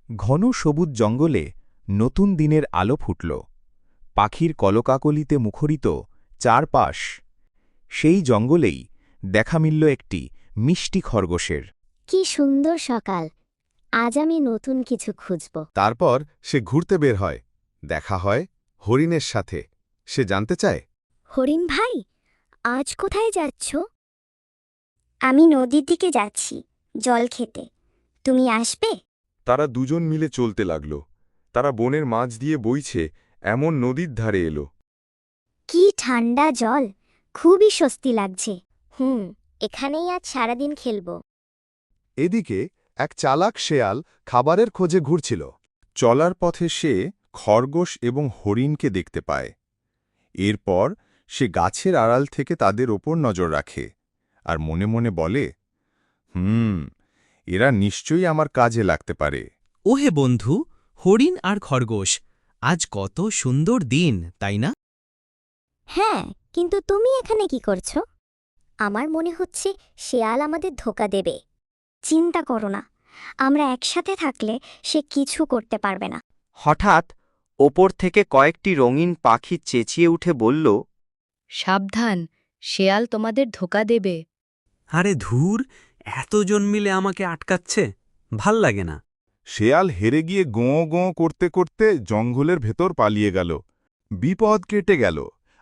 ঘন সবুজ জঙ্গলে নতুন দিনের আলো ফুটল। পাখির কলকাকলিতে মুখরিত চারপাশ। সেই জঙ্গলেই দেখা মিলল একটি মিষ্টি খরগোশের। কি সুন্দর সকাল! আজ আমি নতুন কিছু খুঁজব। তারপর সে ঘুরতে বের হয়, দেখা হয় হরিণের সাথে। সে জানতে চায়, হরিণ ভাই, আজ কোথায় যাচ্ছ? আমি নদীর দিকে যাচ্ছি জল খেতে। তুমি আসবে? তারা দুজন মিলে চলতে লাগল। তারা বনের মাঝ দিয়ে বইছে এমন নদীর ধারে এলো। কি ঠান্ডা জল! খুবই স্বস্তি লাগছে। এখানেই আজ সারাদিন খেলব। এদিকে এক চালাক শেয়াল খাবারের খোঁজে ঘুরছিল। চলার পথে সে খরগোশ এবং হরিণকে দেখতে পায়। এরপর সে গাছের আড়াল থেকে তাদের ওপর নজর রাখে আর মনে মনে বলে, এরা নিশ্চয়ই আমার কাজে লাগতে পারে। ওহে বন্ধু, হরিণ আর খরগোশ, আজ কত সুন্দর দিন, তাই না? হ্যাঁ, কিন্তু তুমি এখানে কি করছো? আমার মনে হচ্ছে শেয়াল আমাদের ধোঁকা দেবে। চিন্তা করো না, আমরা একসাথে থাকলে সে কিছু করতে পারবে না। হঠাৎ ওপর থেকে কয়েকটি রঙিন পাখি চেঁচিয়ে উঠে বলল, সাবধান, শেয়াল তোমাদের ধোঁকা দেবে। আরে ধুর, এতজন মিলে আমাকে আটকাচ্ছে, ভাল লাগে না। শেয়াল হেরে গিয়ে গোঁ গোঁ করতে করতে জঙ্গলের ভেতর পালিয়ে গেল। বিপদ কেটে গেল,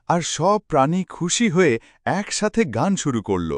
আর সব প্রাণী খুশি হয়ে একসাথে গান শুরু করল।